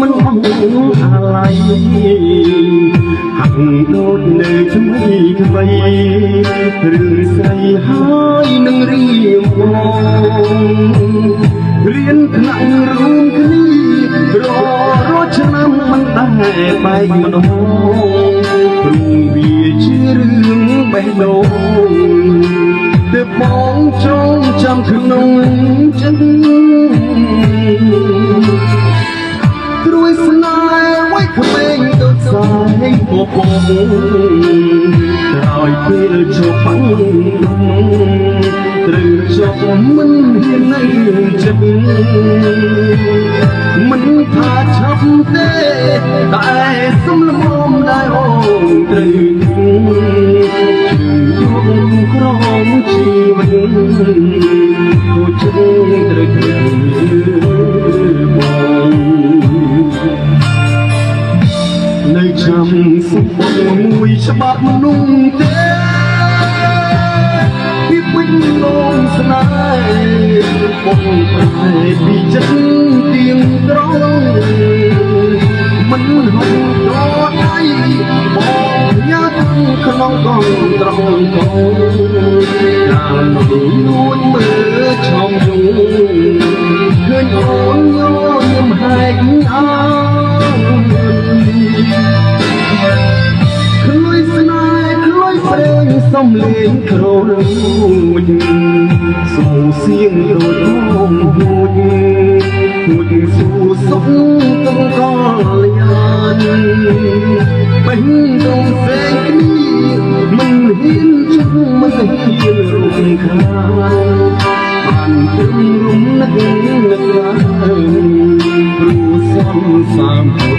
មិនអស់អាឡ័យហាក់ដូចនៅថ្មីថ្មីឬស្រីហើយនឹងរៀមបងរៀនថ្នាក់រួមគ្នារត់ឆ្នាំមិនដែលបែកម្ដងព្រោះវាជារឿងបេះដូងទើបបងចងចាំក្នុងចិត្តត្រួយស្នេហ៍ไว้ក្មេងដូចសាយពពកក្រោយពេលជប់ត្រូវចប់មិនហ៊ាននៅចិត្តមិនថាឆាប់ទេតែសំលមដែរអូនត្រូវជួយយកក្រមជីវិតគូចិត្តត្រូវបងនៅចាំសុខមួយច្បាប់នោះទេពីពេញលងស្នេហ៍បងប្រែពីចិត្តទៀងត្រង់មិនហូរដល់ដៃបងញ៉ាំក្នុងកងត្រង់កូនកាលនោះលួចមើលឆោមយងឃើញអូនញញឹមហែកអើសំលេងក្រលួចសូរសៀងរត់ងហួចសួរសុខទាំងកលយានបេះដូងផ្សេងគ្នាមិនហ៊ានជុំមិនហ៊ានរំខានបានទឹងរំនឹកនឹកព្រោះសំសាម